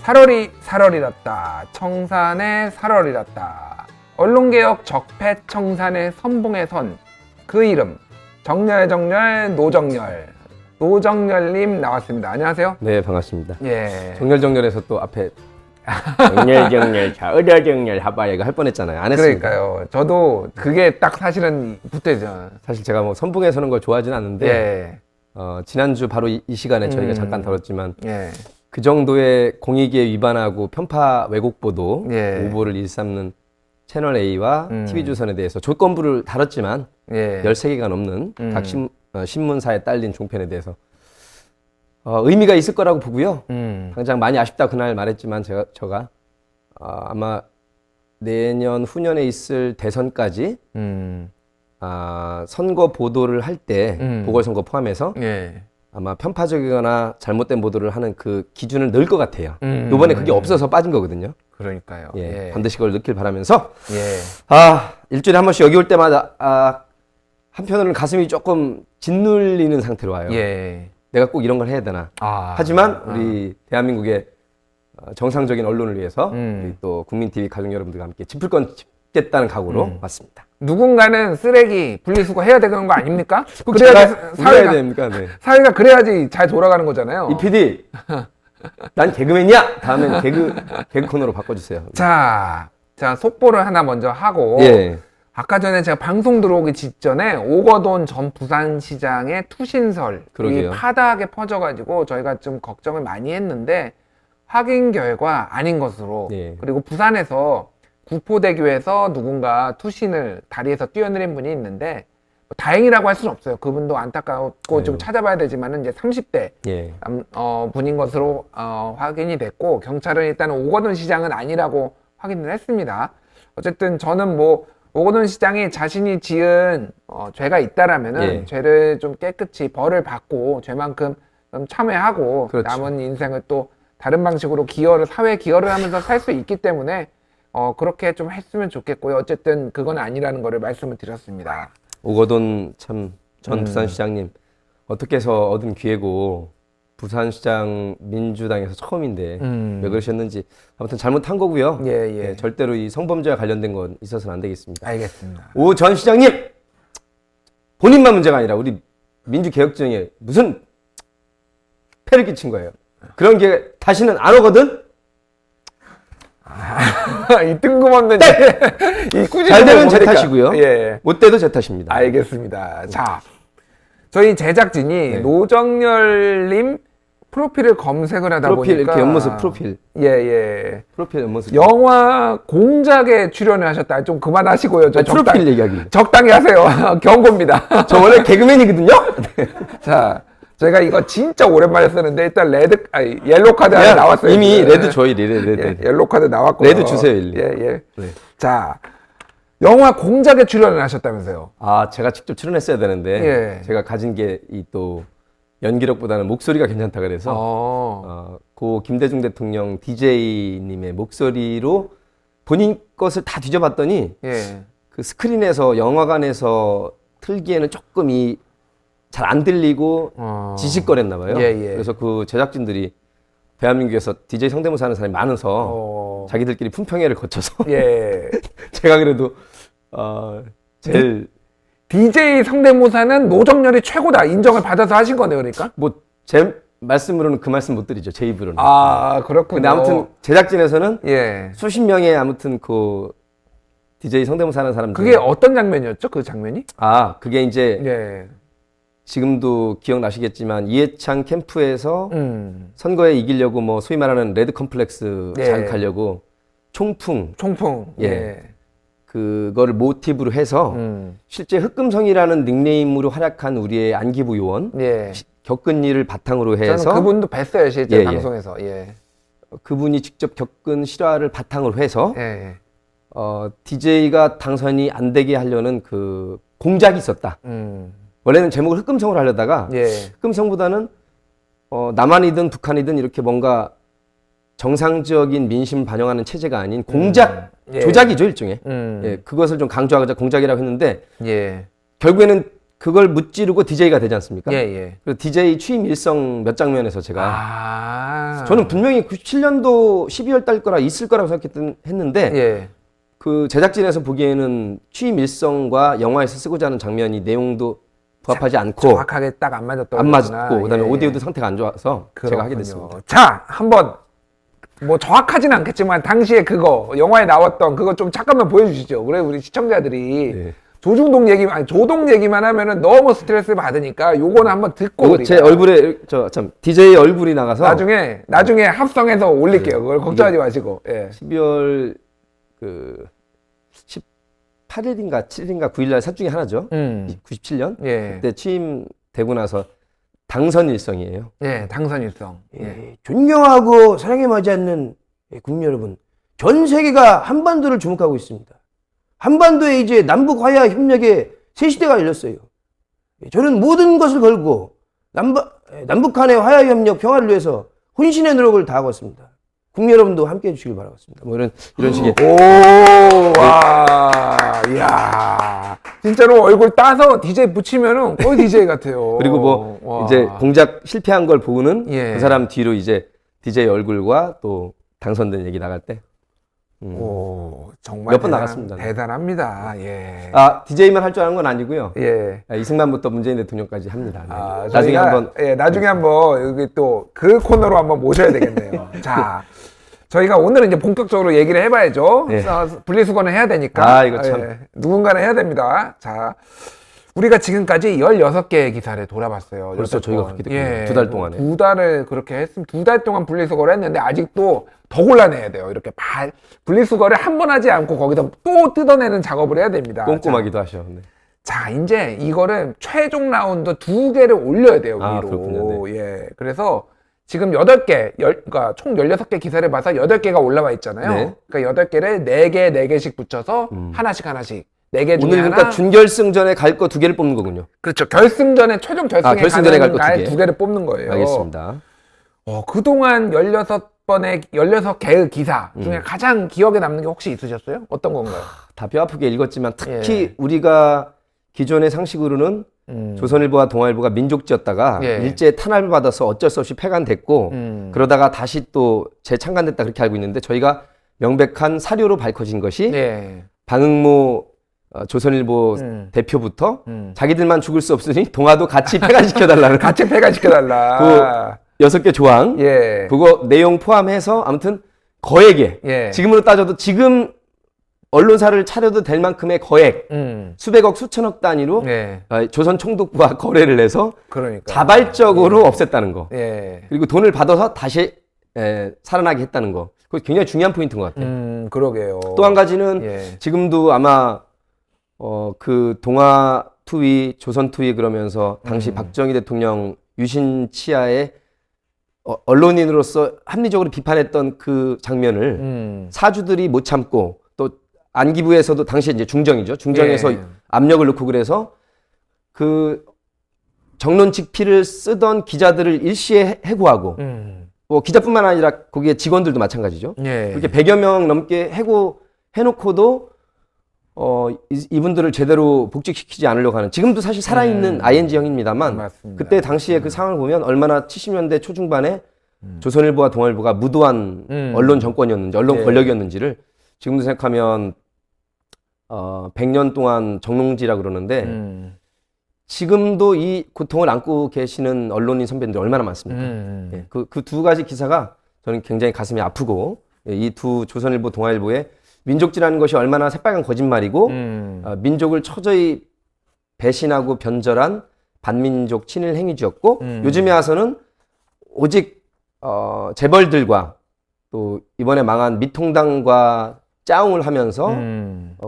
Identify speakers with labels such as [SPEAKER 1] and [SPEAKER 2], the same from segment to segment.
[SPEAKER 1] 살얼이 살얼이랐다. 청산의 살얼이랐다. 언론개혁 적폐청산의 선봉의 선. 그 이름 정렬 노정렬님 나왔습니다. 안녕하세요.
[SPEAKER 2] 네, 반갑습니다.
[SPEAKER 1] 예.
[SPEAKER 2] 정렬에서 또 앞에 정렬 자 의료정렬 하바 이거 할 뻔했잖아요. 안 했습니다.
[SPEAKER 1] 그러니까요. 저도 그게 딱 사실은 붙어있죠.
[SPEAKER 2] 사실 제가 뭐 선봉에 서는 걸 좋아하진 않는데
[SPEAKER 1] 예.
[SPEAKER 2] 지난주 바로 이 시간에 저희가 잠깐 다뤘지만
[SPEAKER 1] 예.
[SPEAKER 2] 그 정도의 공익에 위반하고 편파 왜곡 보도,
[SPEAKER 1] 예.
[SPEAKER 2] 오보를 일삼는 채널 A와 TV조선에 대해서 조건부를 다뤘지만
[SPEAKER 1] 예.
[SPEAKER 2] 13개가 넘는 각 신문사에 딸린 종편에 대해서 의미가 있을 거라고 보고요. 당장 많이 아쉽다 그날 말했지만 제가 아마 내년 후년에 있을 대선까지 선거 보도를 할 때 보궐선거 포함해서
[SPEAKER 1] 예.
[SPEAKER 2] 아마 편파적이거나 잘못된 보도를 하는 그 기준을 넣을 것 같아요. 이번에 그게 없어서 빠진 거거든요.
[SPEAKER 1] 그러니까요.
[SPEAKER 2] 예,
[SPEAKER 1] 예.
[SPEAKER 2] 반드시 그걸 넣길 바라면서
[SPEAKER 1] 예.
[SPEAKER 2] 일주일에 한 번씩 여기 올 때마다 한편으로는 가슴이 조금 짓눌리는 상태로 와요.
[SPEAKER 1] 예.
[SPEAKER 2] 내가 꼭 이런 걸 해야 되나. 하지만 우리 대한민국의 정상적인 언론을 위해서 우리 또 국민TV 가족 여러분들과 함께 짚을 건 짚겠다는 각오로 왔습니다.
[SPEAKER 1] 누군가는 쓰레기 분리수거 해야 되는 거 아닙니까?
[SPEAKER 2] 그래야지 사회가 됩니까? 네.
[SPEAKER 1] 사회가 그래야지 잘 돌아가는 거잖아요.
[SPEAKER 2] 이 PD, 난 개그맨이야. 다음엔 개그 코너로 바꿔주세요.
[SPEAKER 1] 자, 속보를 하나 먼저 하고.
[SPEAKER 2] 예.
[SPEAKER 1] 아까 전에 제가 방송 들어오기 직전에 오거돈 전 부산시장의 투신설이
[SPEAKER 2] 그러게요.
[SPEAKER 1] 파다하게 퍼져가지고 저희가 좀 걱정을 많이 했는데 확인 결과 아닌 것으로.
[SPEAKER 2] 예.
[SPEAKER 1] 그리고 부산에서 구포대교에서 누군가 투신을 다리에서 뛰어내린 분이 있는데 뭐 다행이라고 할 수는 없어요. 그분도 안타깝고 좀 찾아봐야 되지만은 이제 30대
[SPEAKER 2] 예.
[SPEAKER 1] 분인 것으로 확인이 됐고 경찰은 일단 오거돈 시장은 아니라고 확인을 했습니다. 어쨌든 저는 뭐 오거돈 시장이 자신이 지은 죄가 있다라면은
[SPEAKER 2] 예.
[SPEAKER 1] 죄를 좀 깨끗이 벌을 받고 죄만큼 좀 참회하고
[SPEAKER 2] 그렇죠.
[SPEAKER 1] 남은 인생을 또 다른 방식으로 사회 기여를 하면서 살 수 있기 때문에 그렇게 좀 했으면 좋겠고요. 어쨌든 그건 아니라는 거를 말씀을 드렸습니다.
[SPEAKER 2] 오거돈 전 부산시장님 어떻게 해서 얻은 기회고 부산시장 민주당에서 처음인데 왜 그러셨는지 아무튼 잘못한 거고요.
[SPEAKER 1] 예.
[SPEAKER 2] 절대로 이 성범죄와 관련된 건 있어서는 안 되겠습니다.
[SPEAKER 1] 알겠습니다.
[SPEAKER 2] 오 전 시장님 본인만 문제가 아니라 우리 민주개혁정에 무슨 폐를 끼친 거예요. 그런 게 다시는 안 오거든.
[SPEAKER 1] 이 뜬금없는 이 꾸짖음을
[SPEAKER 2] 잘 되면 제
[SPEAKER 1] 뭡니까?
[SPEAKER 2] 탓이고요.
[SPEAKER 1] 예.
[SPEAKER 2] 못 돼도 제 탓입니다.
[SPEAKER 1] 알겠습니다. 자, 저희 제작진이
[SPEAKER 2] 네.
[SPEAKER 1] 노정열님 프로필을 검색을 하다
[SPEAKER 2] 프로필
[SPEAKER 1] 보니까
[SPEAKER 2] 이렇게 옆모습 프로필
[SPEAKER 1] 예.
[SPEAKER 2] 옆모습
[SPEAKER 1] 영화 공작에 출연을 하셨다. 좀 그만하시고요. 저
[SPEAKER 2] 프로필 얘기하기.
[SPEAKER 1] 적당히 하세요. 경고입니다.
[SPEAKER 2] 저 원래 개그맨이거든요.
[SPEAKER 1] 자, 제가 이거 진짜 오랜만에 쓰는데 일단 옐로 카드 하나 나왔어요.
[SPEAKER 2] 이미
[SPEAKER 1] 지금.
[SPEAKER 2] 레드 줘요. 레드.
[SPEAKER 1] 옐로 카드 나왔고요.
[SPEAKER 2] 레드 주세요, 일리.
[SPEAKER 1] 예.
[SPEAKER 2] 네.
[SPEAKER 1] 자, 영화 공작에 출연을 하셨다면서요.
[SPEAKER 2] 제가 직접 출연했어야 되는데
[SPEAKER 1] 예.
[SPEAKER 2] 제가 가진 게 이 또 연기력보다는 목소리가 괜찮다 그래서 고 김대중 대통령 DJ님의 목소리로 본인 것을 다 뒤져봤더니
[SPEAKER 1] 예.
[SPEAKER 2] 그 스크린에서 영화관에서 틀기에는 조금 잘 안 들리고 지직거렸나 봐요.
[SPEAKER 1] 예.
[SPEAKER 2] 그래서 그 제작진들이 대한민국에서 DJ 성대모사 하는 사람이 많아서 자기들끼리 품평회를 거쳐서
[SPEAKER 1] 예.
[SPEAKER 2] 제가 그래도 제일
[SPEAKER 1] DJ 성대모사는 노정열이 최고다 인정을 받아서 하신 거네 그러니까?
[SPEAKER 2] 뭐 제 말씀으로는 그 말씀 못 드리죠. 제 입으로는.
[SPEAKER 1] 그렇군요.
[SPEAKER 2] 근데 아무튼 제작진에서는
[SPEAKER 1] 예.
[SPEAKER 2] 수십 명의 아무튼 그 DJ 성대모사 하는 사람들.
[SPEAKER 1] 그게 어떤 장면이었죠? 그 장면이?
[SPEAKER 2] 그게 이제
[SPEAKER 1] 예.
[SPEAKER 2] 지금도 기억나시겠지만 이해창 캠프에서 선거에 이기려고 뭐 소위 말하는 레드 컴플렉스
[SPEAKER 1] 예.
[SPEAKER 2] 자극하려고 총풍
[SPEAKER 1] 예.
[SPEAKER 2] 그거를 모티브로 해서 실제 흑금성이라는 닉네임으로 활약한 우리의 안기부 요원
[SPEAKER 1] 예.
[SPEAKER 2] 겪은 일을 바탕으로 해서
[SPEAKER 1] 저는 그분도 뵀어요 실제
[SPEAKER 2] 예.
[SPEAKER 1] 방송에서. 예.
[SPEAKER 2] 그분이 직접 겪은 실화를 바탕으로 해서
[SPEAKER 1] 예.
[SPEAKER 2] DJ가 당선이 안 되게 하려는 그 공작이 있었다. 원래는 제목을 흑금성으로 하려다가
[SPEAKER 1] 예.
[SPEAKER 2] 흑금성보다는 남한이든 북한이든 이렇게 뭔가 정상적인 민심 반영하는 체제가 아닌 공작,
[SPEAKER 1] 예.
[SPEAKER 2] 조작이죠 일종의. 예, 그것을 좀 강조하자 공작이라고 했는데
[SPEAKER 1] 예.
[SPEAKER 2] 결국에는 그걸 무찌르고 DJ가 되지 않습니까?
[SPEAKER 1] 예, 예.
[SPEAKER 2] 그리고 DJ 취임 일성 몇 장면에서 제가 저는 분명히 97년도 12월 달 거라 있을 거라고 생각했는데
[SPEAKER 1] 예.
[SPEAKER 2] 그 제작진에서 보기에는 취임 일성과 영화에서 쓰고자 하는 장면이 내용도 부합하지 않고
[SPEAKER 1] 정확하게 딱 안 맞았던
[SPEAKER 2] 안 맞고 그다음에
[SPEAKER 1] 예.
[SPEAKER 2] 오디오도 상태가 안 좋아서
[SPEAKER 1] 그렇군요.
[SPEAKER 2] 제가 하게 됐습니다.
[SPEAKER 1] 자, 한번 뭐 정확하지는 않겠지만 당시에 그거 영화에 나왔던 그거 좀 잠깐만 보여주시죠. 그래 우리 시청자들이
[SPEAKER 2] 네.
[SPEAKER 1] 조중동 얘기 아니 조동 얘기만 하면은 너무 스트레스 받으니까 요거는 한번 듣고
[SPEAKER 2] 이거
[SPEAKER 1] 우리가
[SPEAKER 2] 제 얼굴에 참 DJ 얼굴이 나가서
[SPEAKER 1] 나중에 합성해서 올릴게요. 그걸 걱정하지 마시고. 예.
[SPEAKER 2] 12월 그 18일인가 7일인가 9일 날 셋 중에 하나죠. 97년
[SPEAKER 1] 예.
[SPEAKER 2] 그때 취임되고 나서 당선 일성이에요.
[SPEAKER 1] 예, 당선 일성. 예.
[SPEAKER 3] 예, 존경하고 사랑에 맞지 않는 국민 여러분, 전 세계가 한반도를 주목하고 있습니다. 한반도에 이제 남북 화해와 협력의 새 시대가 열렸어요. 예, 저는 모든 것을 걸고 남북 간의 화해와 협력, 평화를 위해서 혼신의 노력을 다하고 있습니다. 국민 여러분도 함께 해주시길 바라겠습니다.
[SPEAKER 2] 뭐 이런 식의
[SPEAKER 1] 오, 와, 이야. 진짜로 얼굴 따서 DJ 붙이면은 거의 DJ 같아요.
[SPEAKER 2] 그리고 뭐
[SPEAKER 1] 와.
[SPEAKER 2] 이제 공작 실패한 걸 보고는
[SPEAKER 1] 예.
[SPEAKER 2] 그 사람 뒤로 이제 DJ 얼굴과 또 당선된 얘기 나갈 때
[SPEAKER 1] 오, 정말
[SPEAKER 2] 몇번 나갔습니다.
[SPEAKER 1] 대단합니다. 예.
[SPEAKER 2] DJ만 할 줄 아는 건 아니고요.
[SPEAKER 1] 예.
[SPEAKER 2] 이승만부터 문재인 대통령까지 합니다. 네. 나중에
[SPEAKER 1] 저희가,
[SPEAKER 2] 한번
[SPEAKER 1] 나중에 한번 여기 또 그 코너로 한번 모셔야 되겠네요. 자, 저희가 오늘은 이제 본격적으로 얘기를 해봐야죠.
[SPEAKER 2] 예.
[SPEAKER 1] 분리수거는 해야 되니까.
[SPEAKER 2] 이거 참.
[SPEAKER 1] 누군가는 해야 됩니다. 자, 우리가 지금까지 16개의 기사를 돌아봤어요.
[SPEAKER 2] 벌써
[SPEAKER 1] 6번.
[SPEAKER 2] 저희가 그렇게 됐군요. 2달 동안에.
[SPEAKER 1] 2달을 그렇게 했으면 2달 동안 분리수거를 했는데 아직도 더 골라내야 돼요. 이렇게 분리수거를 한 번 하지 않고 거기서 또 뜯어내는 작업을 해야 됩니다.
[SPEAKER 2] 꼼꼼하기도 하셔. 네.
[SPEAKER 1] 자, 이제 이거를 최종 라운드 2개를 올려야 돼요, 위로.
[SPEAKER 2] 그렇군요.
[SPEAKER 1] 예. 그래서 지금 8개, 그러니까 총 16개 기사를 봐서 8개가 올라와 있잖아요.
[SPEAKER 2] 네.
[SPEAKER 1] 그러니까 8개를 4개, 4개씩 붙여서 하나씩. 4개 중에
[SPEAKER 2] 오늘
[SPEAKER 1] 하나.
[SPEAKER 2] 그러니까 준결승전에 갈 거 2개를 뽑는 거군요.
[SPEAKER 1] 그렇죠. 결승전에, 최종 결승에
[SPEAKER 2] 결승전에
[SPEAKER 1] 가는
[SPEAKER 2] 갈거 2개.
[SPEAKER 1] 2개를 뽑는 거예요.
[SPEAKER 2] 알겠습니다.
[SPEAKER 1] 그동안 16개의 기사 중에 가장 기억에 남는 게 혹시 있으셨어요? 어떤 건가요?
[SPEAKER 2] 다 뼈 아프게 읽었지만 특히
[SPEAKER 1] 예.
[SPEAKER 2] 우리가 기존의 상식으로는 조선일보와 동아일보가 민족지였다가
[SPEAKER 1] 예.
[SPEAKER 2] 일제에 탄압을 받아서 어쩔 수 없이 폐간됐고 그러다가 다시 또 재창간됐다 그렇게 알고 있는데 저희가 명백한 사료로 밝혀진 것이
[SPEAKER 1] 예.
[SPEAKER 2] 방응모 조선일보 대표부터 자기들만 죽을 수 없으니 동아도 같이 폐간시켜달라는
[SPEAKER 1] 같이 폐간시켜달라.
[SPEAKER 2] 그 6개 조항
[SPEAKER 1] 예.
[SPEAKER 2] 그거 내용 포함해서 아무튼 거액에
[SPEAKER 1] 예.
[SPEAKER 2] 지금으로 따져도 지금 언론사를 차려도 될 만큼의 거액 수백억 수천억 단위로
[SPEAKER 1] 예.
[SPEAKER 2] 조선 총독부와 거래를 해서
[SPEAKER 1] 그러니까.
[SPEAKER 2] 자발적으로 없앴다는 거
[SPEAKER 1] 예.
[SPEAKER 2] 그리고 돈을 받아서 다시 살아나게 했다는 거 그거 굉장히 중요한 포인트인 것 같아요.
[SPEAKER 1] 그러게요.
[SPEAKER 2] 또 한 가지는
[SPEAKER 1] 예.
[SPEAKER 2] 지금도 아마 그 동아 투위, 조선 투위 그러면서 당시 박정희 대통령 유신 치하에 언론인으로서 합리적으로 비판했던 그 장면을 사주들이 못 참고 또 안기부에서도 당시에 이제 중정이죠. 중정에서
[SPEAKER 1] 예.
[SPEAKER 2] 압력을 넣고 그래서 그 정론 직피를 쓰던 기자들을 일시에 해고하고 뭐 기자뿐만 아니라 거기에 직원들도 마찬가지죠.
[SPEAKER 1] 예.
[SPEAKER 2] 그렇게 100여 명 넘게 해놓고도 이분들을 제대로 복직시키지 않으려고 하는 지금도 사실 살아있는 ING형입니다만
[SPEAKER 1] 맞습니다.
[SPEAKER 2] 그때 당시에 그 상황을 보면 얼마나 70년대 초중반에 조선일보와 동아일보가 무도한 언론 정권이었는지 언론
[SPEAKER 1] 예.
[SPEAKER 2] 권력이었는지를 지금도 생각하면 100년 동안 정농지라 그러는데 지금도 이 고통을 안고 계시는 언론인 선배님들 얼마나 많습니까? 예, 그 두 가지 기사가 저는 굉장히 가슴이 아프고 이 두 조선일보, 동아일보의 민족지라는 것이 얼마나 새빨간 거짓말이고 민족을 처저히 배신하고 변절한 반민족 친일 행위지였고 요즘에 와서는 오직 재벌들과 또 이번에 망한 미통당과 짜웅을 하면서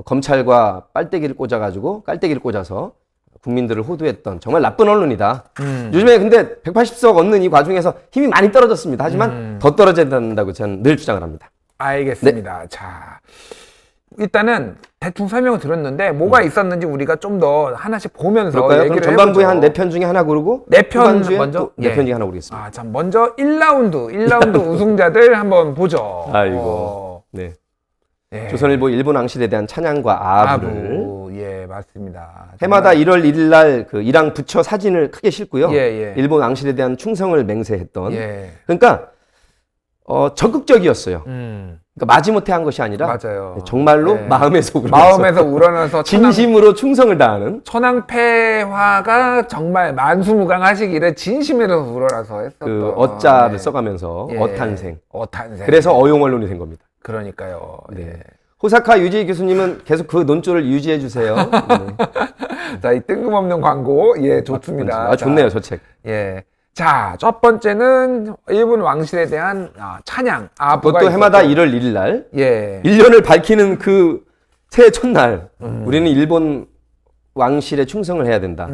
[SPEAKER 2] 검찰과 깔때기를 꽂아서 국민들을 호도했던 정말 나쁜 언론이다. 요즘에 근데 180석 얻는 이 과정에서 힘이 많이 떨어졌습니다. 하지만 더 떨어져야 된다고 저는 늘 주장을 합니다.
[SPEAKER 1] 알겠습니다. 자, 일단은 대충 설명을 들었는데 뭐가 있었는지 우리가 좀 더 하나씩 보면서
[SPEAKER 2] 그럴까요?
[SPEAKER 1] 얘기를
[SPEAKER 2] 그럼 전반부에
[SPEAKER 1] 해보죠.
[SPEAKER 2] 한 4편 중에 하나 고르고
[SPEAKER 1] 네 편
[SPEAKER 2] 후반주에
[SPEAKER 1] 먼저?
[SPEAKER 2] 또 4편 중에 하나 고르겠습니다.
[SPEAKER 1] 아, 참 먼저 1라운드 우승자들 한번 보죠.
[SPEAKER 2] 아이고. 네.
[SPEAKER 1] 예.
[SPEAKER 2] 조선일보 일본 왕실에 대한 찬양과 아부를
[SPEAKER 1] 아부. 예, 맞습니다.
[SPEAKER 2] 해마다 1월 1일 날 그 이랑 부처 사진을 크게 싣고요.
[SPEAKER 1] 예, 예.
[SPEAKER 2] 일본 왕실에 대한 충성을 맹세했던.
[SPEAKER 1] 예.
[SPEAKER 2] 그러니까 적극적이었어요. 그러니까 마지못해 한 것이 아니라
[SPEAKER 1] 맞아요.
[SPEAKER 2] 정말로
[SPEAKER 1] 예.
[SPEAKER 2] 마음에서
[SPEAKER 1] 마음에서 우러나서
[SPEAKER 2] 진심으로 충성을 다하는.
[SPEAKER 1] 천황폐화가 정말 만수무강하시기를 진심으로 우러나서 했었던
[SPEAKER 2] 그 어자를
[SPEAKER 1] 예.
[SPEAKER 2] 써가면서
[SPEAKER 1] 예.
[SPEAKER 2] 어탄생.
[SPEAKER 1] 어탄생.
[SPEAKER 2] 그래서 어용 언론이 된 겁니다.
[SPEAKER 1] 그러니까요. 예.
[SPEAKER 2] 호사카 유지 교수님은 계속 그 논조를 유지해 주세요. 네.
[SPEAKER 1] 자, 이 뜬금없는 광고, 예, 좋습니다.
[SPEAKER 2] 좋네요, 저 책.
[SPEAKER 1] 예. 자, 첫 번째는 일본 왕실에 대한 찬양, 아부가
[SPEAKER 2] 그것도 해마다
[SPEAKER 1] 있었고.
[SPEAKER 2] 1월 1일 날
[SPEAKER 1] 예.
[SPEAKER 2] 1년을 밝히는 그 새해 첫날 우리는 일본 왕실에 충성을 해야 된다.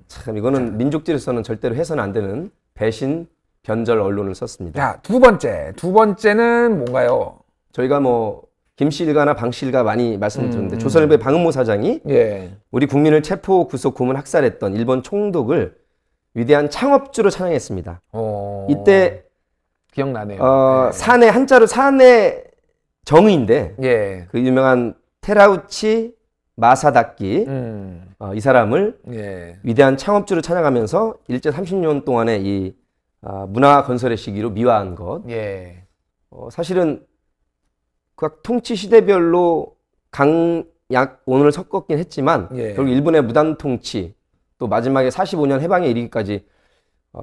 [SPEAKER 2] 참 이거는 민족질서는 절대로 해서는 안 되는 배신, 변절 언론을 썼습니다.
[SPEAKER 1] 자, 두 번째는 뭔가요?
[SPEAKER 2] 저희가 뭐 김씨일가나 방씨일가 많이 말씀을 드렸는데 조선일보의 방은모 사장이
[SPEAKER 1] 예.
[SPEAKER 2] 우리 국민을 체포, 구속, 고문, 학살했던 일본 총독을 위대한 창업주로 찬양했습니다. 이때
[SPEAKER 1] 기억나네요.
[SPEAKER 2] 산에 한자로 산의 정의인데
[SPEAKER 1] 예.
[SPEAKER 2] 그 유명한 테라우치 마사다키 이 사람을
[SPEAKER 1] 예.
[SPEAKER 2] 위대한 창업주로 찬양하면서 일제 30년 동안의 이 문화 건설의 시기로 미화한 것.
[SPEAKER 1] 예.
[SPEAKER 2] 사실은 각 통치 시대별로 강약온을 섞었긴 했지만
[SPEAKER 1] 예.
[SPEAKER 2] 결국 일본의 무단 통치 또 마지막에 45년 해방에 이르기까지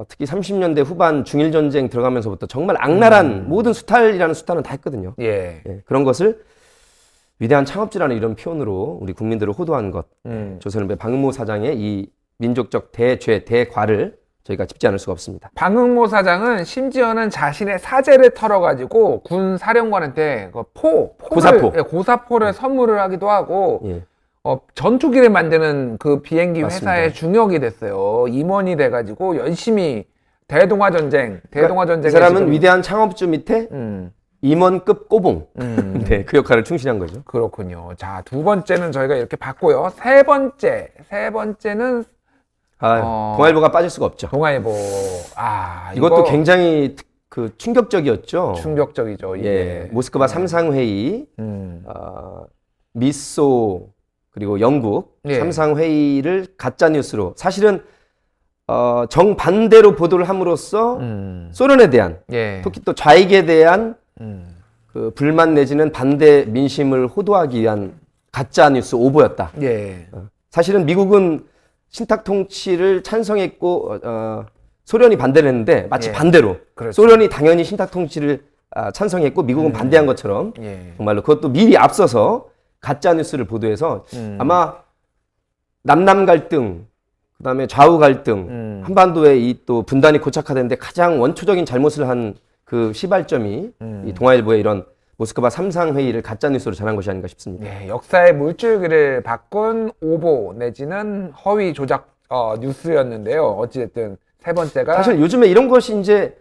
[SPEAKER 2] 특히 30년대 후반 중일 전쟁 들어가면서부터 정말 악랄한 모든 수탈이라는 수탈은 다 했거든요.
[SPEAKER 1] 예.
[SPEAKER 2] 예, 그런 것을 위대한 창업주라는 이런 표현으로 우리 국민들을 호도한 것. 조선일보의 방은모 사장의 이 민족적 대죄, 대과를 저희가 짚지 않을 수가 없습니다.
[SPEAKER 1] 방응모 사장은 심지어는 자신의 사제를 털어가지고 군 사령관한테 그
[SPEAKER 2] 고사포.
[SPEAKER 1] 고사포를 선물을 하기도 하고
[SPEAKER 2] 예.
[SPEAKER 1] 전투기를 만드는 그 비행기
[SPEAKER 2] 맞습니다.
[SPEAKER 1] 회사의 중역이 됐어요. 임원이 돼가지고 열심히 대동아 전쟁에
[SPEAKER 2] 이 사람은 위대한 창업주 밑에 임원급 꼬봉. 네, 그 역할을 충실한 거죠.
[SPEAKER 1] 그렇군요. 자, 두 번째는 저희가 이렇게 봤고요. 세 번째는
[SPEAKER 2] 동아일보가 빠질 수가 없죠.
[SPEAKER 1] 동아일보.
[SPEAKER 2] 이것도
[SPEAKER 1] 이거
[SPEAKER 2] 굉장히 그 충격적이었죠.
[SPEAKER 1] 충격적이죠.
[SPEAKER 2] 예, 모스크바 삼상회의, 미소 그리고 영국
[SPEAKER 1] 예.
[SPEAKER 2] 삼상회의를 가짜 뉴스로 사실은 정반대로 보도를 함으로써 소련에 대한
[SPEAKER 1] 예.
[SPEAKER 2] 특히 또 좌익에 대한 그 불만 내지는 반대 민심을 호도하기 위한 가짜 뉴스 오보였다.
[SPEAKER 1] 예.
[SPEAKER 2] 사실은 미국은 신탁 통치를 찬성했고 소련이 반대를 했는데 마치
[SPEAKER 1] 예.
[SPEAKER 2] 반대로
[SPEAKER 1] 그렇죠.
[SPEAKER 2] 소련이 당연히 신탁 통치를 찬성했고 미국은 반대한 것처럼
[SPEAKER 1] 예.
[SPEAKER 2] 정말로 그것도 미리 앞서서 가짜 뉴스를 보도해서 아마 남남 갈등 그다음에 좌우 갈등 한반도에 이 또 분단이 고착화되는데 가장 원초적인 잘못을 한 그 시발점이 이 동아일보의 이런 모스크바 삼상회의를 가짜 뉴스로 전한 것이 아닌가 싶습니다.
[SPEAKER 1] 예, 역사의 물줄기를 바꾼 오보 내지는 허위 조작 뉴스였는데요. 어찌됐든 세 번째가
[SPEAKER 2] 사실 요즘에 이런 것이 이제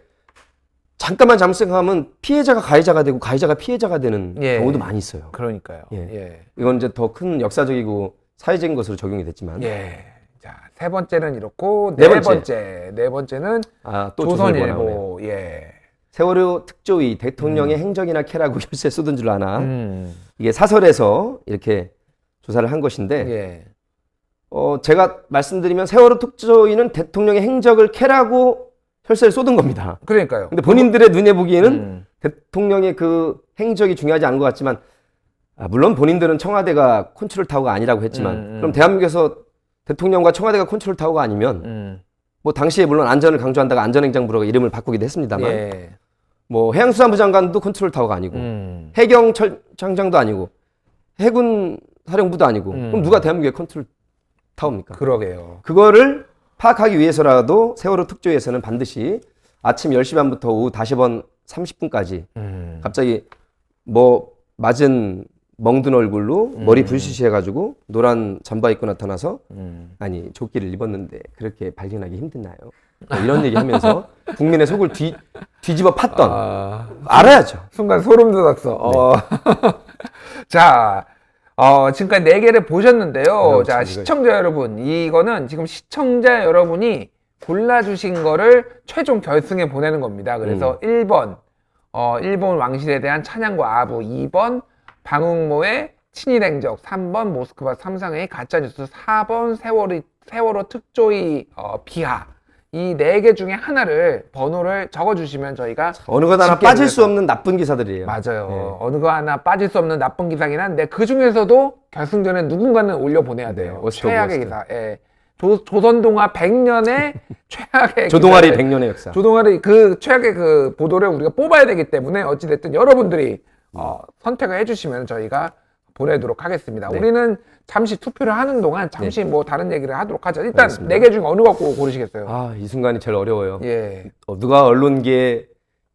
[SPEAKER 2] 잠깐만 잘못 생각하면 피해자가 가해자가 되고 가해자가 피해자가 되는
[SPEAKER 1] 예.
[SPEAKER 2] 경우도 많이 있어요.
[SPEAKER 1] 그러니까요.
[SPEAKER 2] 예.
[SPEAKER 1] 예.
[SPEAKER 2] 이건 이제 더 큰 역사적이고 사회적인 것으로 적용이 됐지만
[SPEAKER 1] 예. 자, 세 번째는 이렇고
[SPEAKER 2] 네
[SPEAKER 1] 네 번째는
[SPEAKER 2] 또 조선일보가 나오네요.
[SPEAKER 1] 조선일보. 예.
[SPEAKER 2] 세월호 특조위 대통령의 행적이나 캐라고 혈세 쏟은 줄 아나 이게 사설에서 이렇게 조사를 한 것인데
[SPEAKER 1] 예.
[SPEAKER 2] 제가 말씀드리면 세월호 특조위는 대통령의 행적을 캐라고 혈세를 쏟은 겁니다.
[SPEAKER 1] 그러니까요.
[SPEAKER 2] 근데 본인들의 눈에 보기에는 대통령의 그 행적이 중요하지 않은 것 같지만 물론 본인들은 청와대가 컨트롤 타워가 아니라고 했지만 그럼 대한민국에서 대통령과 청와대가 컨트롤 타워가 아니면 뭐 당시에 물론 안전을 강조한다가 안전행정부로 이름을 바꾸기도 했습니다만
[SPEAKER 1] 예.
[SPEAKER 2] 뭐 해양수산부 장관도 컨트롤 타워가 아니고 해경청장도 아니고 해군 사령부도 아니고 그럼 누가 대한민국의 컨트롤 타워입니까?
[SPEAKER 1] 그러게요.
[SPEAKER 2] 그거를 파악하기 위해서라도 세월호 특조위에서는 반드시 아침 10시 반부터 오후 5시 30분까지 갑자기 뭐 맞은 멍든 얼굴로 머리 불시시 해가지고 노란 잠바 입고 나타나서 아니 조끼를 입었는데 그렇게 발견하기 힘드나요? 뭐 이런 얘기하면서 국민의 속을 뒤집어 팠던 알아야죠.
[SPEAKER 1] 순간 소름 돋았어. 자, 지금까지 4개를 보셨는데요. 자, 시청자 여러분, 이거는 지금 시청자 여러분이 골라주신 거를 최종 결승에 보내는 겁니다. 그래서 1번, 일본 왕실에 대한 찬양과 아부, 2번, 방응모의 친일 행적, 3번 모스크바 삼상회의 가짜뉴스, 4번 세월호 특조위 비하. 이 4개 중에 하나를 번호를 적어주시면 저희가
[SPEAKER 2] 어느 것 하나
[SPEAKER 1] 집계를
[SPEAKER 2] 빠질 수
[SPEAKER 1] 해서-
[SPEAKER 2] 없는 나쁜 기사들이에요.
[SPEAKER 1] 맞아요.
[SPEAKER 2] 네.
[SPEAKER 1] 어느 거 하나 빠질 수 없는 나쁜 기사긴 한데 그 중에서도 결승전에 누군가는 올려 보내야 돼요.
[SPEAKER 2] 네, 워스트 오브
[SPEAKER 1] 최악의
[SPEAKER 2] 워스트.
[SPEAKER 1] 기사. 예. 조선동화 100년의 최악의
[SPEAKER 2] 조동아리
[SPEAKER 1] 기사를-
[SPEAKER 2] 100년의 역사.
[SPEAKER 1] 조동아리 그 최악의 그 보도를 우리가 뽑아야 되기 때문에 어찌 됐든 여러분들이 선택을 해주시면 저희가 보내도록 하겠습니다.
[SPEAKER 2] 네.
[SPEAKER 1] 우리는 잠시 투표를 하는 동안 잠시 뭐 다른 얘기를 하도록 하죠. 일단
[SPEAKER 2] 알겠습니다.
[SPEAKER 1] 4개 중에 어느 거 고르시겠어요?
[SPEAKER 2] 아, 이 순간이 제일 어려워요.
[SPEAKER 1] 예.
[SPEAKER 2] 누가 언론계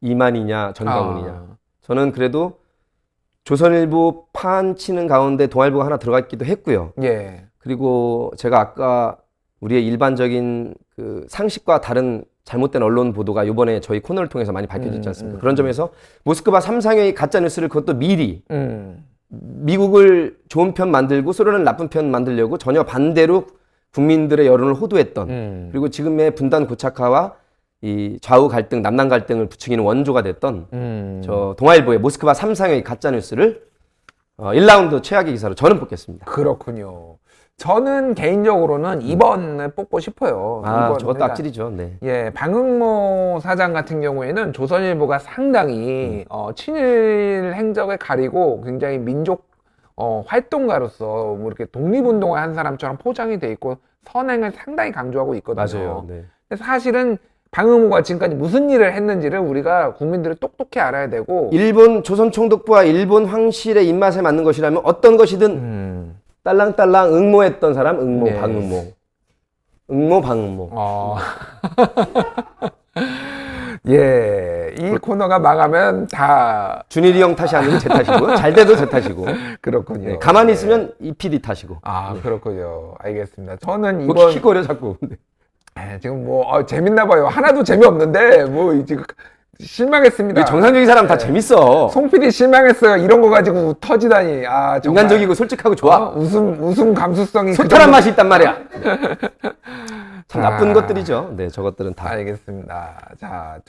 [SPEAKER 2] 이만희냐 전광훈이냐.
[SPEAKER 1] 아.
[SPEAKER 2] 저는 그래도 조선일보 판 치는 가운데 동아일보가 하나 들어가 있기도 했고요.
[SPEAKER 1] 예.
[SPEAKER 2] 그리고 제가 아까 우리의 일반적인 그 상식과 다른 잘못된 언론 보도가 이번에 저희 코너를 통해서 많이 밝혀졌지 않습니까? 그런 점에서 모스크바 삼상회의 가짜 뉴스를 그것도 미리 미국을 좋은 편 만들고 소련을 나쁜 편 만들려고 전혀 반대로 국민들의 여론을 호도했던 그리고 지금의 분단 고착화와 이 좌우 갈등, 남남 갈등을 부추기는 원조가 됐던 저 동아일보의 모스크바 삼상회의 가짜 뉴스를 1라운드 최악의 기사로 저는 뽑겠습니다.
[SPEAKER 1] 그렇군요. 저는 개인적으로는 2번을 뽑고 싶어요.
[SPEAKER 2] 아,
[SPEAKER 1] 2번.
[SPEAKER 2] 저것도
[SPEAKER 1] 그러니까
[SPEAKER 2] 악질이죠. 네.
[SPEAKER 1] 예, 방응모 사장 같은 경우에는 조선일보가 상당히 친일 행적을 가리고 굉장히 민족 활동가로서 뭐 이렇게 독립운동을 한 사람처럼 포장이 돼 있고 선행을 상당히 강조하고 있거든요.
[SPEAKER 2] 맞아요. 네.
[SPEAKER 1] 그래서 사실은 방응모가 지금까지 무슨 일을 했는지를 우리가 국민들이 똑똑히 알아야 되고
[SPEAKER 2] 일본 조선총독부와 일본 황실의 입맛에 맞는 것이라면 어떤 것이든 딸랑딸랑 응모했던 사람 응모,
[SPEAKER 1] 네.
[SPEAKER 2] 방응모. 응모, 방응모.
[SPEAKER 1] 예, 이 코너가 망하면 다
[SPEAKER 2] 준일이 형 탓이 아니고 제 탓이고 잘 돼도 제 탓이고
[SPEAKER 1] 그렇군요.
[SPEAKER 2] 네, 가만히
[SPEAKER 1] 예.
[SPEAKER 2] 있으면 이 PD 탓이고
[SPEAKER 1] 아, 그렇군요. 알겠습니다. 저는
[SPEAKER 2] 뭐
[SPEAKER 1] 이번
[SPEAKER 2] 킥거려 자꾸.
[SPEAKER 1] 지금 뭐 재밌나 봐요. 하나도 재미없는데 뭐 지금 실망했습니다.
[SPEAKER 2] 이게 정상적인 사람 다 재밌어.
[SPEAKER 1] 송 PD 실망했어요. 이런 거 가지고 터지다니. 아, 정말.
[SPEAKER 2] 인간적이고 솔직하고 좋아.
[SPEAKER 1] 웃음 감수성이
[SPEAKER 2] 소탈한
[SPEAKER 1] 정도-
[SPEAKER 2] 맛이 있단 말이야. 참
[SPEAKER 1] 자.
[SPEAKER 2] 나쁜 것들이죠. 네, 저것들은 다.
[SPEAKER 1] 알겠습니다. 자,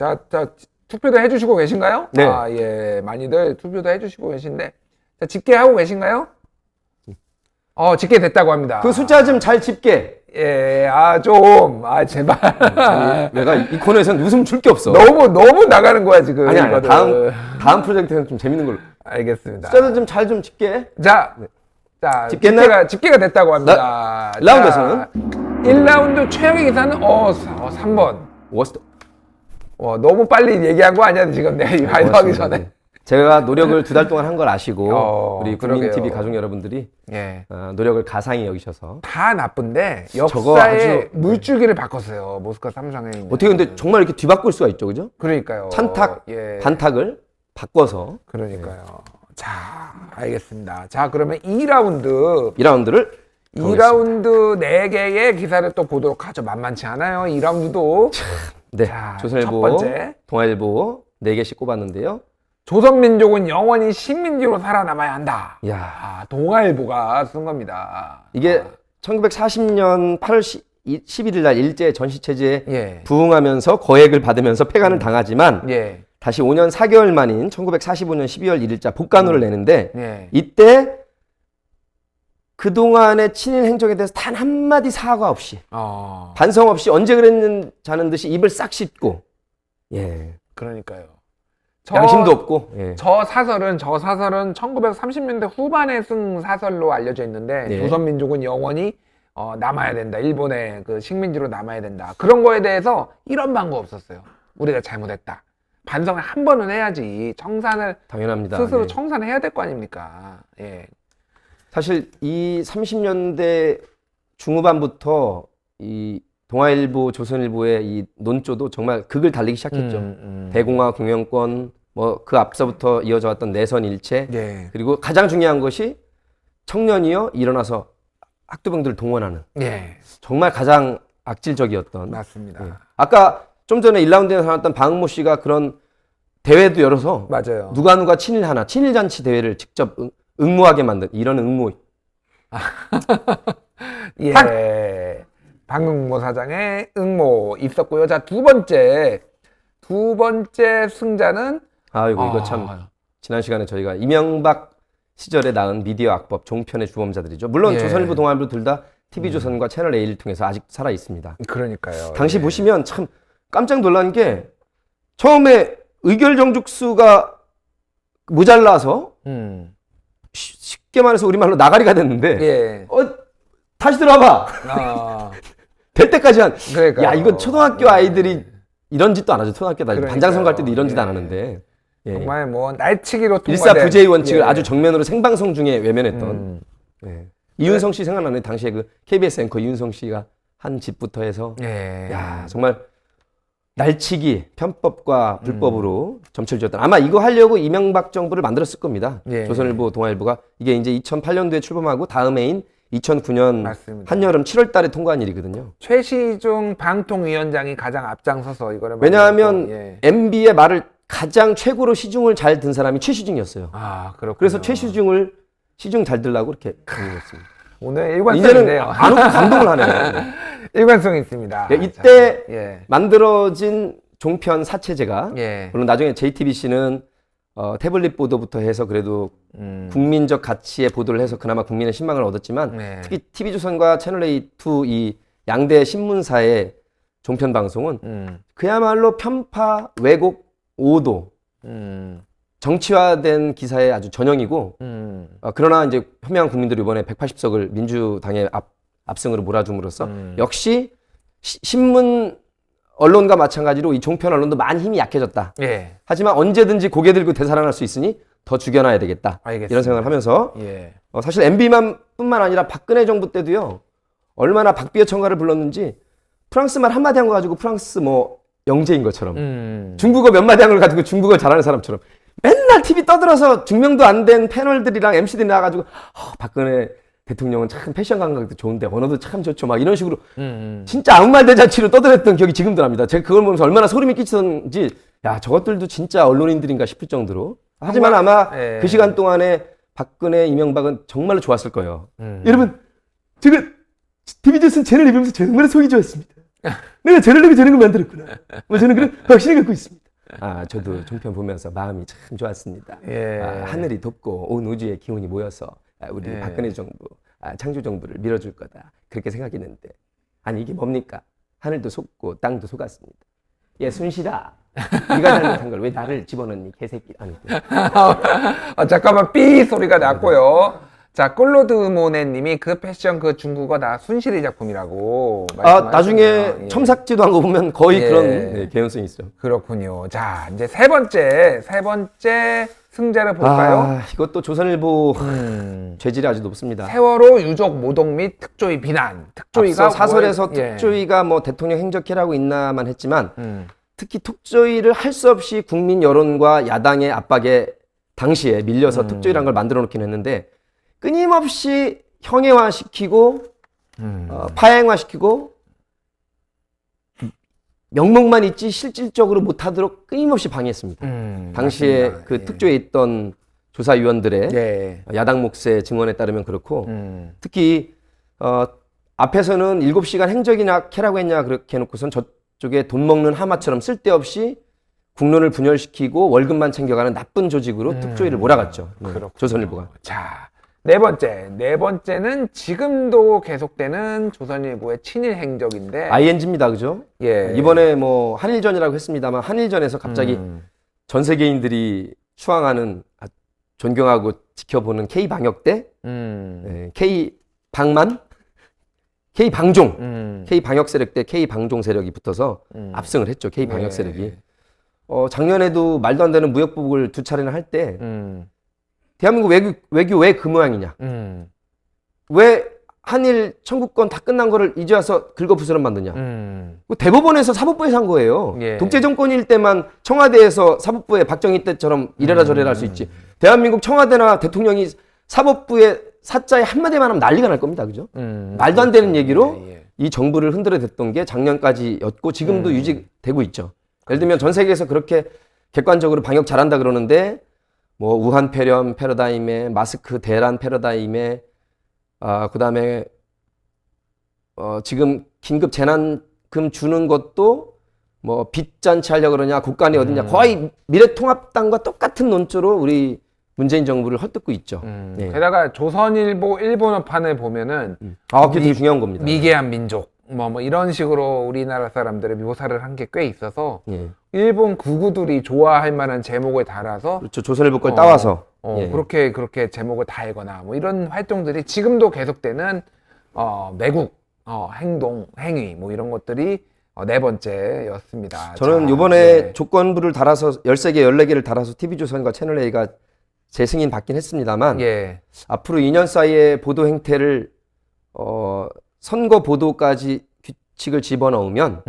[SPEAKER 1] 투표도 해주시고 계신가요?
[SPEAKER 2] 네.
[SPEAKER 1] 아, 예, 많이들 투표도 해주시고 계신데, 자, 집계하고 계신가요? 집계됐다고 합니다.
[SPEAKER 2] 그 숫자 좀 잘 집게.
[SPEAKER 1] 예, 제발.
[SPEAKER 2] 내가 이 코너에서는 웃음 줄 게 없어.
[SPEAKER 1] 너무 나가는 거야, 지금.
[SPEAKER 2] 아니
[SPEAKER 1] 이거는.
[SPEAKER 2] 다음 프로젝트는 좀 재밌는 걸로.
[SPEAKER 1] 알겠습니다.
[SPEAKER 2] 숫자도 좀 잘 좀 집게.
[SPEAKER 1] 자,
[SPEAKER 2] 집계했나요?
[SPEAKER 1] 집계가 됐다고 합니다.
[SPEAKER 2] 1라운드에서는?
[SPEAKER 1] 1라운드 최악의 기사는 3번.
[SPEAKER 2] 워스트.
[SPEAKER 1] 너무 빨리 얘기한 거 아니야, 지금 내가 이거 발표하기 전에.
[SPEAKER 2] 제가 노력을 2달 동안 한 걸 아시고 우리 국민
[SPEAKER 1] 그러게요.
[SPEAKER 2] TV 가족 여러분들이
[SPEAKER 1] 예.
[SPEAKER 2] 노력을 가상히 여기셔서
[SPEAKER 1] 다 나쁜데
[SPEAKER 2] 저거
[SPEAKER 1] 역사의
[SPEAKER 2] 아주-
[SPEAKER 1] 물줄기를 바꿨어요. 모스크바 삼상회의.
[SPEAKER 2] 어떻게 근데 정말 이렇게 뒤바꿀 수가 있죠, 그죠?
[SPEAKER 1] 그러니까요.
[SPEAKER 2] 찬탁,
[SPEAKER 1] 예.
[SPEAKER 2] 반탁을 바꿔서
[SPEAKER 1] 그러니까요. 자, 알겠습니다. 자, 그러면 2라운드
[SPEAKER 2] 2라운드를
[SPEAKER 1] 2라운드 4개의 기사를 또 보도록 하죠. 만만치 않아요. 2라운드도.
[SPEAKER 2] 네,
[SPEAKER 1] 자,
[SPEAKER 2] 조선일보,
[SPEAKER 1] 첫 번째.
[SPEAKER 2] 동아일보 4개씩 꼽았는데요.
[SPEAKER 1] 조선민족은 영원히 식민지로 살아남아야 한다.
[SPEAKER 2] 야,
[SPEAKER 1] 동아일보가 쓴 겁니다.
[SPEAKER 2] 이게 1940년 8월 11일 날 일제 전시 체제에
[SPEAKER 1] 예.
[SPEAKER 2] 부응하면서 거액을 받으면서 폐간을 당하지만
[SPEAKER 1] 예.
[SPEAKER 2] 다시 5년 4개월 만인 1945년 12월 1일자 복간호를 내는데
[SPEAKER 1] 예.
[SPEAKER 2] 이때 그동안의 친일 행적에 대해서 단 한마디 사과 없이 반성 없이 언제 그랬는자는 듯이 입을 싹 씻고 예.
[SPEAKER 1] 그러니까요.
[SPEAKER 2] 양심도 없고 예.
[SPEAKER 1] 저 사설은 1930년대 후반에 쓴 사설로 알려져 있는데
[SPEAKER 2] 네.
[SPEAKER 1] 조선민족은 영원히 남아야 된다. 일본의 그 식민지로 남아야 된다. 그런 거에 대해서 이런 방법 없었어요. 우리가 잘못했다. 반성을 한 번은 해야지. 청산을
[SPEAKER 2] 당연합니다.
[SPEAKER 1] 스스로
[SPEAKER 2] 네.
[SPEAKER 1] 청산해야 될 거 아닙니까? 예.
[SPEAKER 2] 사실 이 30년대 중후반부터 이 동아일보, 조선일보의 이 논조도 정말 극을 달리기 시작했죠. 대공화 공영권, 뭐 그 앞서부터 이어져 왔던 내선 일체,
[SPEAKER 1] 예.
[SPEAKER 2] 그리고 가장 중요한 것이 청년이여 일어나서 학도병들을 동원하는
[SPEAKER 1] 예.
[SPEAKER 2] 정말 가장 악질적이었던.
[SPEAKER 1] 맞습니다.
[SPEAKER 2] 예. 아까 좀 전에 1라운드에서 나왔던 방응모 씨가 그런 대회도 열어서
[SPEAKER 1] 맞아요.
[SPEAKER 2] 누가 친일하나 친일잔치 대회를 직접 응모하게 만든 이런 응모.
[SPEAKER 1] 예. 방응모 사장의 응모 있었고요. 자, 두 번째 승자는
[SPEAKER 2] 아이고 이거 참 지난 시간에 저희가 이명박 시절에 낳은 미디어 악법 종편의 주범자들이죠. 물론
[SPEAKER 1] 예.
[SPEAKER 2] 조선일보, 동아일보 둘 다 TV조선과 채널 A를 통해서 아직 살아 있습니다.
[SPEAKER 1] 그러니까요.
[SPEAKER 2] 당시
[SPEAKER 1] 예.
[SPEAKER 2] 보시면 참 깜짝 놀란 게 처음에 의결 정죽수가 모자라서 쉽게 말해서 우리말로 나가리가 됐는데
[SPEAKER 1] 예.
[SPEAKER 2] 다시 들어와봐.
[SPEAKER 1] 아,
[SPEAKER 2] 될 때까지
[SPEAKER 1] 그러니까요.
[SPEAKER 2] 야 이거 초등학교 아이들이 이런 짓도 안 하죠. 초등학교 아이들
[SPEAKER 1] 그러니까요.
[SPEAKER 2] 반장선 갈 때도 이런 짓 안
[SPEAKER 1] 예.
[SPEAKER 2] 하하는데 예.
[SPEAKER 1] 정말 뭐 날치기로 통과된
[SPEAKER 2] 일사부재의 원칙을
[SPEAKER 1] 예.
[SPEAKER 2] 아주 정면으로 생방송 중에 외면했던 예. 이윤성 씨 생각나네. 당시에 그 KBS 앵커 이윤성 씨가 한 집부터 해서
[SPEAKER 1] 예.
[SPEAKER 2] 야 정말 날치기 편법과 불법으로 점철 지었던 아마 이거 하려고 이명박 정부를 만들었을 겁니다.
[SPEAKER 1] 예.
[SPEAKER 2] 조선일보, 동아일보가 이게 이제 2008년도에 출범하고 다음 해인 2009년
[SPEAKER 1] 맞습니다.
[SPEAKER 2] 한여름 7월 달에 통과한 일이거든요.
[SPEAKER 1] 최시중 방통위원장이 가장 앞장서서 이거를
[SPEAKER 2] 왜냐하면
[SPEAKER 1] 만들었고, 예.
[SPEAKER 2] MB의 말을 가장 최고로 시중을 잘 든 사람이 최시중이었어요.
[SPEAKER 1] 아, 그렇군요.
[SPEAKER 2] 그래서 최시중을 시중 잘 들라고 이렇게 강요했습니다.
[SPEAKER 1] 오늘 일관성
[SPEAKER 2] 이제는
[SPEAKER 1] 있네요.
[SPEAKER 2] 안 웃고 감동을 하네요.
[SPEAKER 1] 일관성 있습니다.
[SPEAKER 2] 예, 이때
[SPEAKER 1] 자, 예.
[SPEAKER 2] 만들어진 종편 사체제가
[SPEAKER 1] 예.
[SPEAKER 2] 물론 나중에 JTBC는 태블릿 보도부터 해서 그래도 국민적 가치의 보도를 해서 그나마 국민의 신망을 얻었지만
[SPEAKER 1] 네.
[SPEAKER 2] 특히 TV조선과 채널A2 이 양대 신문사의 종편 방송은 그야말로 편파, 왜곡, 오도, 정치화된 기사의 아주 전형이고 그러나 이제 현명한 국민들이 이번에 180석을 민주당의 압승으로 몰아줌으로써 역시 신문 언론과 마찬가지로 이 종편 언론도 많이 힘이 약해졌다.
[SPEAKER 1] 예.
[SPEAKER 2] 하지만 언제든지 고개 들고 되살아날 수 있으니 더 죽여놔야 되겠다.
[SPEAKER 1] 알겠습니다.
[SPEAKER 2] 이런 생각을 하면서
[SPEAKER 1] 예.
[SPEAKER 2] 사실 MB만 뿐만 아니라 박근혜 정부 때도요. 얼마나 박비의 청가를 불렀는지 프랑스 말 한마디 한 거 가지고 프랑스 뭐 영재인 것처럼 중국어 몇 마디 한 걸 가지고 중국어 잘하는 사람처럼 맨날 TV 떠들어서 증명도 안 된 패널들이랑 MC들이 나와가지고 박근혜 대통령은 참 패션 감각도 좋은데 언어도 참 좋죠. 막 이런 식으로 진짜 아무 말 대잔치로 떠들었던 기억이 지금도 납니다. 제가 그걸 보면서 얼마나 소름이 끼치던지 야 저것들도 진짜 언론인들인가 싶을 정도로 하지만 아마
[SPEAKER 1] 예.
[SPEAKER 2] 그 시간 동안에 박근혜, 이명박은 정말로 좋았을 거예요. 여러분 제가 TV조선 채널 입으면서 정말 속이 좋았습니다. 내가 저를 내고 저런 걸 만들었구나. 뭐 저는 그런 확신을 갖고 있습니다. 저도 종편 보면서 마음이 참 좋았습니다.
[SPEAKER 1] 예.
[SPEAKER 2] 하늘이 덥고 온 우주의 기운이 모여서 우리
[SPEAKER 1] 예.
[SPEAKER 2] 박근혜 정부, 창조 정부를 밀어줄 거다. 그렇게 생각했는데 아니 이게 뭡니까? 하늘도 속고 땅도 속았습니다. 예, 순실아. 네가 잘못한 걸 왜 나를 집어넣니 개새끼. 아니.
[SPEAKER 1] 잠깐만 삐 소리가 났고요. 자, 꼴로드모네님이 그 패션 그 중국어 다 순실이 작품이라고 말씀하셨네요.
[SPEAKER 2] 나중에
[SPEAKER 1] 예.
[SPEAKER 2] 첨삭지도 한 거 보면 거의
[SPEAKER 1] 예.
[SPEAKER 2] 그런 개연성이 있어요.
[SPEAKER 1] 그렇군요. 자, 이제 세 번째 승자를 볼까요?
[SPEAKER 2] 이것도 조선일보 죄질이 아주 높습니다.
[SPEAKER 1] 세월호 유족 모독 및 특조위 비난. 특조위가
[SPEAKER 2] 앞서 사설에서
[SPEAKER 1] 뭘- 예.
[SPEAKER 2] 특조위가 뭐 대통령 행적회라고 있나만 했지만 특히 특조위를 할 수 없이 국민 여론과 야당의 압박에 당시에 밀려서 특조위라는 걸 만들어 놓긴 했는데 끊임없이 형해화시키고 파행화시키고 명목만 있지 실질적으로 못하도록 끊임없이 방해했습니다. 당시에
[SPEAKER 1] 맞습니다.
[SPEAKER 2] 그
[SPEAKER 1] 예.
[SPEAKER 2] 특조위에 있던 조사위원들의
[SPEAKER 1] 예.
[SPEAKER 2] 야당 몫의 증언에 따르면 그렇고 특히 앞에서는 7시간 행적이나 캐라고 했냐 그렇게 해놓고선 저쪽에 돈 먹는 하마처럼 쓸데없이 국론을 분열시키고 월급만 챙겨가는 나쁜 조직으로 특조위를 몰아갔죠.
[SPEAKER 1] 그렇군요.
[SPEAKER 2] 조선일보가.
[SPEAKER 1] 자, 네 번째는 지금도 계속되는 조선일보의 친일 행적인데
[SPEAKER 2] ING입니다. 그죠?
[SPEAKER 1] 예.
[SPEAKER 2] 이번에 뭐 한일전이라고 했습니다만 한일전에서 갑자기 전 세계인들이 추앙하는 존경하고 지켜보는 K방역대, K방만, K방종, K방역 세력 대 K방종 세력이 붙어서 압승을 했죠. K방역 세력이. 작년에도 말도 안 되는 무역보복을 2차례나 할 때 대한민국 외교 왜 그 모양이냐? 왜 한일 청구권 다 끝난 거를 이제 와서 긁어부스럼 만드냐? 대법원에서 사법부에서 한 거예요.
[SPEAKER 1] 예.
[SPEAKER 2] 독재 정권일 때만 청와대에서 사법부에 박정희 때처럼 이래라 저래라 할 수 있지. 대한민국 청와대나 대통령이 사법부에 사자에 한마디만 하면 난리가 날 겁니다. 그죠? 말도 안 되는 얘기로 이 정부를 흔들어댔던 게 작년까지였고 지금도 유지되고 있죠. 예를 들면 전 세계에서 그렇게 객관적으로 방역 잘한다 그러는데 뭐 우한 폐렴 패러다임에 마스크 대란 패러다임에 그다음에 지금 긴급 재난금 주는 것도 뭐 빚잔치 하려고 그러냐 국간이 어디냐 거의 미래통합당과 똑같은 논조로 우리 문재인 정부를 헐뜯고 있죠. 예.
[SPEAKER 1] 게다가 조선일보 일본어판을 보면은
[SPEAKER 2] 그게 되게 중요한 겁니다.
[SPEAKER 1] 미개한 민족 뭐 이런 식으로 우리나라 사람들의 묘사를 한 게 꽤 있어서
[SPEAKER 2] 예.
[SPEAKER 1] 일본 극우들이 좋아할 만한 제목을 달아서
[SPEAKER 2] 그렇죠. 조선일보 걸 따와서 예.
[SPEAKER 1] 그렇게 제목을 달거나 뭐 이런 활동들이 지금도 계속되는 매국 행위 뭐 이런 것들이 네 번째였습니다.
[SPEAKER 2] 저는
[SPEAKER 1] 자,
[SPEAKER 2] 요번에
[SPEAKER 1] 네.
[SPEAKER 2] 조건부를 달아서 13개, 14개를 달아서 TV조선과 채널A가 재승인 받긴 했습니다만
[SPEAKER 1] 예.
[SPEAKER 2] 앞으로 2년 사이에 보도 행태를 선거 보도까지 규칙을 집어넣으면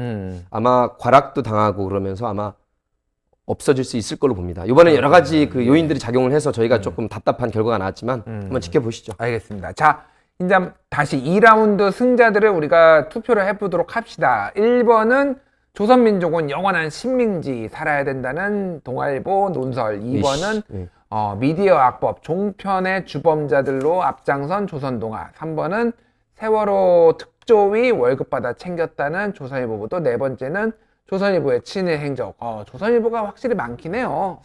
[SPEAKER 2] 아마 과락도 당하고 그러면서 아마 없어질 수 있을 걸로 봅니다. 이번에 여러 가지 그 요인들이 작용을 해서 저희가 조금 답답한 결과가 나왔지만 한번 지켜보시죠.
[SPEAKER 1] 알겠습니다. 자, 이제 다시 2라운드 승자들을 우리가 투표를 해보도록 합시다. 1번은 조선민족은 영원한 식민지 살아야 된다는 동아일보 논설. 2번은 미디어 악법 종편의 주범자들로 앞장선 조선동아. 3번은 세월호 특조위 월급 받아 챙겼다는 조선일보 보도. 네 번째는 조선일보의 친일 행적. 조선일보가 확실히 많긴 해요.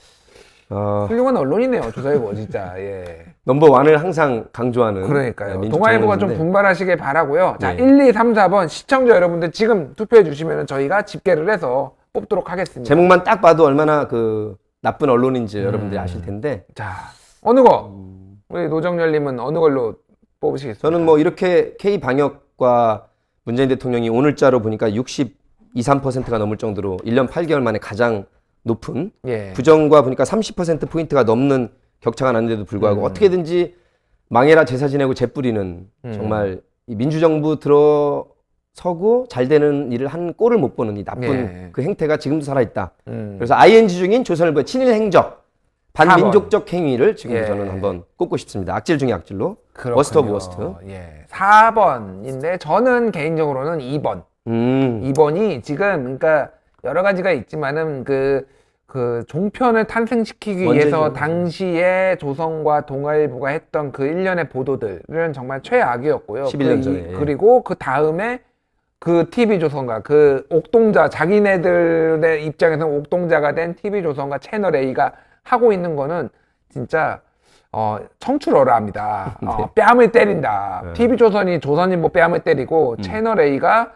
[SPEAKER 1] 훌륭한 언론이네요, 조선일보 진짜. 예.
[SPEAKER 2] 넘버1을 항상 강조하는.
[SPEAKER 1] 그러니까요.
[SPEAKER 2] 민족
[SPEAKER 1] 동아일보가 좀
[SPEAKER 2] 정연인데.
[SPEAKER 1] 분발하시길 바라고요. 자,
[SPEAKER 2] 네.
[SPEAKER 1] 1, 2, 3, 4번 시청자 여러분들 지금 투표해 주시면 저희가 집계를 해서 뽑도록 하겠습니다.
[SPEAKER 2] 제목만 딱 봐도 얼마나 그 나쁜 언론인지 여러분들이 아실 텐데.
[SPEAKER 1] 자, 어느 거? 우리 노정열님은 어느 걸로 뽑으시겠습니까?
[SPEAKER 2] 저는 뭐 이렇게 K방역과 문재인 대통령이 오늘자로 보니까 63%가 넘을 정도로 1년 8개월 만에 가장 높은
[SPEAKER 1] 예.
[SPEAKER 2] 부정과 보니까 30%포인트가 넘는 격차가 났는데도 불구하고 어떻게든지 망해라 제사 지내고 재 뿌리는 정말 이 민주정부 들어서고 잘 되는 일을 한 꼴을 못 보는 이 나쁜
[SPEAKER 1] 예.
[SPEAKER 2] 그 행태가 지금도 살아있다. 그래서 ING 중인 조선일보의 친일 행적, 반민족적 행위를 지금
[SPEAKER 1] 예.
[SPEAKER 2] 저는 한번 꼽고 싶습니다. 악질 중에 악질로.
[SPEAKER 1] 그렇군요.
[SPEAKER 2] 워스트 오브 워스트.
[SPEAKER 1] 예. 4번인데 저는 개인적으로는 2번. 2번이 지금 그러니까 여러 가지가 있지만은 그 종편을 탄생시키기 위해서
[SPEAKER 2] 원죄죠.
[SPEAKER 1] 당시에 조선과 동아일보가 했던 그 일련의 보도들은 정말 최악이었고요.
[SPEAKER 2] 11년 전에.
[SPEAKER 1] 그리고 그 다음에 그 TV조선과 그 옥동자, 자기네들의 입장에서는 옥동자가 된 TV조선과 채널A가 하고 있는 거는 진짜 청출어라합니다. 뺨을 때린다. TV조선이 조선일보 뺨을 때리고 채널A가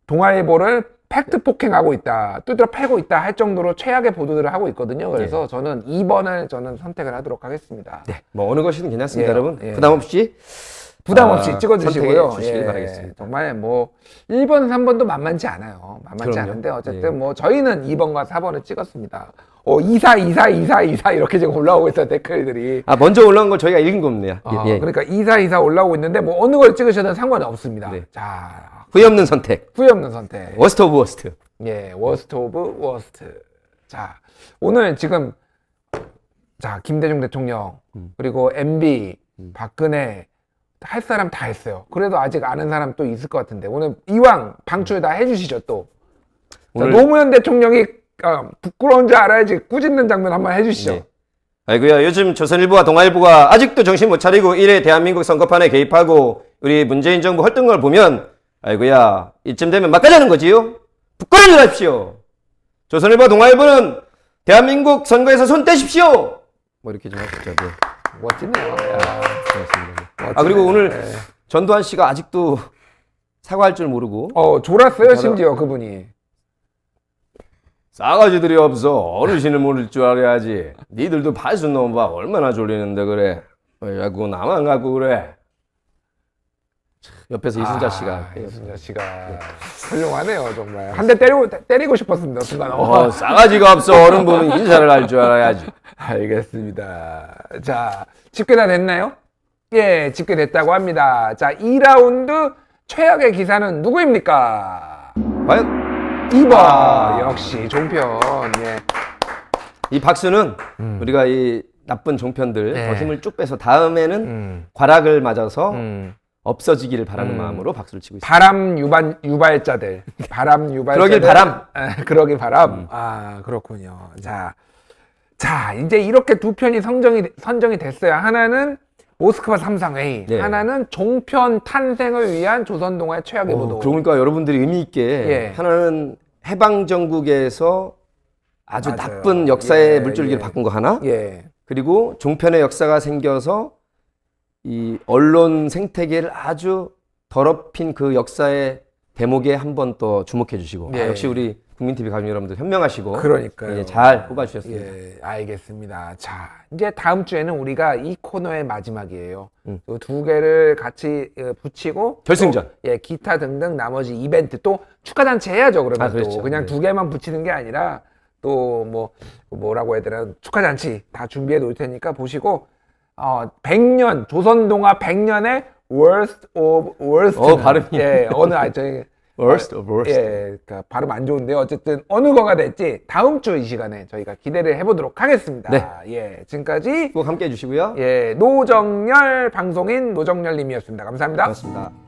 [SPEAKER 1] 동아일보를 팩트 폭행하고 있다, 두드려 패고 있다 할 정도로 최악의 보도들을 하고 있거든요. 그래서 저는 2번을 저는 선택을 하도록 하겠습니다.
[SPEAKER 2] 네. 뭐 어느 것이든 괜찮습니다,
[SPEAKER 1] 예,
[SPEAKER 2] 여러분.
[SPEAKER 1] 예.
[SPEAKER 2] 부담 없이
[SPEAKER 1] 찍어주시고요.
[SPEAKER 2] 선택해 주시길 바라겠습니다.
[SPEAKER 1] 정말 뭐 1번, 3번도 만만치 않아요. 만만치
[SPEAKER 2] 그럼요.
[SPEAKER 1] 않은데 어쨌든 뭐 저희는 2번과 4번을 찍었습니다. 24 이렇게 지금 올라오고 있어요, 댓글들이.
[SPEAKER 2] 먼저 올라온 걸 저희가 읽은 겁니다. 예.
[SPEAKER 1] 그러니까 24 올라오고 있는데 뭐 어느 걸 찍으셔도 상관이 없습니다.
[SPEAKER 2] 네.
[SPEAKER 1] 자,
[SPEAKER 2] 후회 없는 선택.
[SPEAKER 1] 후회 없는 선택.
[SPEAKER 2] 워스트 오브 워스트.
[SPEAKER 1] 예, 워스트 오브 워스트. 자, 오늘 지금 김대중 대통령 그리고 MB, 박근혜 할 사람 다 했어요. 그래도 아직 아는 사람 또 있을 것 같은데 오늘 이왕 방출 다 해주시죠 또.
[SPEAKER 2] 오늘-
[SPEAKER 1] 자, 노무현 대통령이 부끄러운 줄 알아야지 꾸짖는 장면 한번 해주시죠.
[SPEAKER 2] 네. 아이고야, 요즘 조선일보와 동아일보가 아직도 정신 못 차리고 이래 대한민국 선거판에 개입하고 우리 문재인 정부 헐뜬 걸 보면 아이고야, 이쯤 되면 막가자는 거지요? 부끄러운 줄 아십시오. 조선일보와 동아일보는 대한민국 선거에서 손 떼십시오. 뭐 이렇게 좀 하시죠. 네.
[SPEAKER 1] 멋지네요.
[SPEAKER 2] 고맙습니다. 그리고 오늘 전두환 씨가 아직도 사과할 줄 모르고
[SPEAKER 1] 졸았어요 심지어 그분이.
[SPEAKER 2] 싸가지들이 없어. 어르신을 모를 줄 알아야지. 니들도 발수 넘어봐. 얼마나 졸리는데 그래. 왜 자꾸 나만 갖고 그래. 옆에서 이순자 씨가.
[SPEAKER 1] 이순자 씨가 훌륭하네요 정말. 한 대 때리고 싶었습니다 순간.
[SPEAKER 2] 싸가지가 없어. 어른분은 인사를 할 줄 알아야지.
[SPEAKER 1] 알겠습니다. 자, 집계 다 됐나요? 예, 집계됐다고 합니다. 자, 2라운드 최악의 기사는 누구입니까?
[SPEAKER 2] 과연
[SPEAKER 1] 2번. 역시 종편. 예.
[SPEAKER 2] 이 박수는 우리가 이 나쁜 종편들
[SPEAKER 1] 네.
[SPEAKER 2] 더 힘을 쭉 빼서 다음에는 과락을 맞아서 없어지기를 바라는 마음으로 박수를 치고 있습니다.
[SPEAKER 1] 바람 유발자들. 바람 유발자들.
[SPEAKER 2] 그러길 바람.
[SPEAKER 1] 그러길 바람. 그렇군요. 자, 이제 이렇게 두 편이 선정이 됐어요. 하나는 모스크바 삼상회의,
[SPEAKER 2] 네.
[SPEAKER 1] 하나는 종편 탄생을 위한 조선동아의 최악의 보도.
[SPEAKER 2] 그러니까 여러분들이 의미 있게
[SPEAKER 1] 예.
[SPEAKER 2] 하나는 해방 정국에서 아주
[SPEAKER 1] 맞아요.
[SPEAKER 2] 나쁜 역사의
[SPEAKER 1] 예,
[SPEAKER 2] 물줄기를
[SPEAKER 1] 예.
[SPEAKER 2] 바꾼 거 하나,
[SPEAKER 1] 예.
[SPEAKER 2] 그리고 종편의 역사가 생겨서 이 언론 생태계를 아주 더럽힌 그 역사의 대목에 한번 또 주목해 주시고
[SPEAKER 1] 예.
[SPEAKER 2] 역시 우리 국민TV 가족 여러분들 현명하시고
[SPEAKER 1] 그러니까요.
[SPEAKER 2] 예, 잘 뽑아주셨습니다.
[SPEAKER 1] 예, 알겠습니다. 자, 이제 다음 주에는 우리가 이 코너의 마지막이에요. 이두 개를 같이 붙이고
[SPEAKER 2] 결승전.
[SPEAKER 1] 또, 예, 기타 등등 나머지 이벤트 또 축하 잔치 해야죠. 그러면
[SPEAKER 2] 아, 그렇죠.
[SPEAKER 1] 또 그냥
[SPEAKER 2] 네.
[SPEAKER 1] 두 개만 붙이는 게 아니라 또 뭐라고 해야 되나 축하 잔치 다 준비해 놓을 테니까 보시고 100년 조선동화 100년의 worst of worst.
[SPEAKER 2] 발음이.
[SPEAKER 1] 예, 저희
[SPEAKER 2] Worst of worst.
[SPEAKER 1] 예, 그러니까 발음 안 좋은데요. 어쨌든 어느 거가 될지 다음 주 이 시간에 저희가 기대를 해보도록 하겠습니다.
[SPEAKER 2] 네.
[SPEAKER 1] 예, 지금까지
[SPEAKER 2] 꼭 함께 해주시고요.
[SPEAKER 1] 노정열 방송인 노정열님이었습니다. 감사합니다.
[SPEAKER 2] 고맙습니다.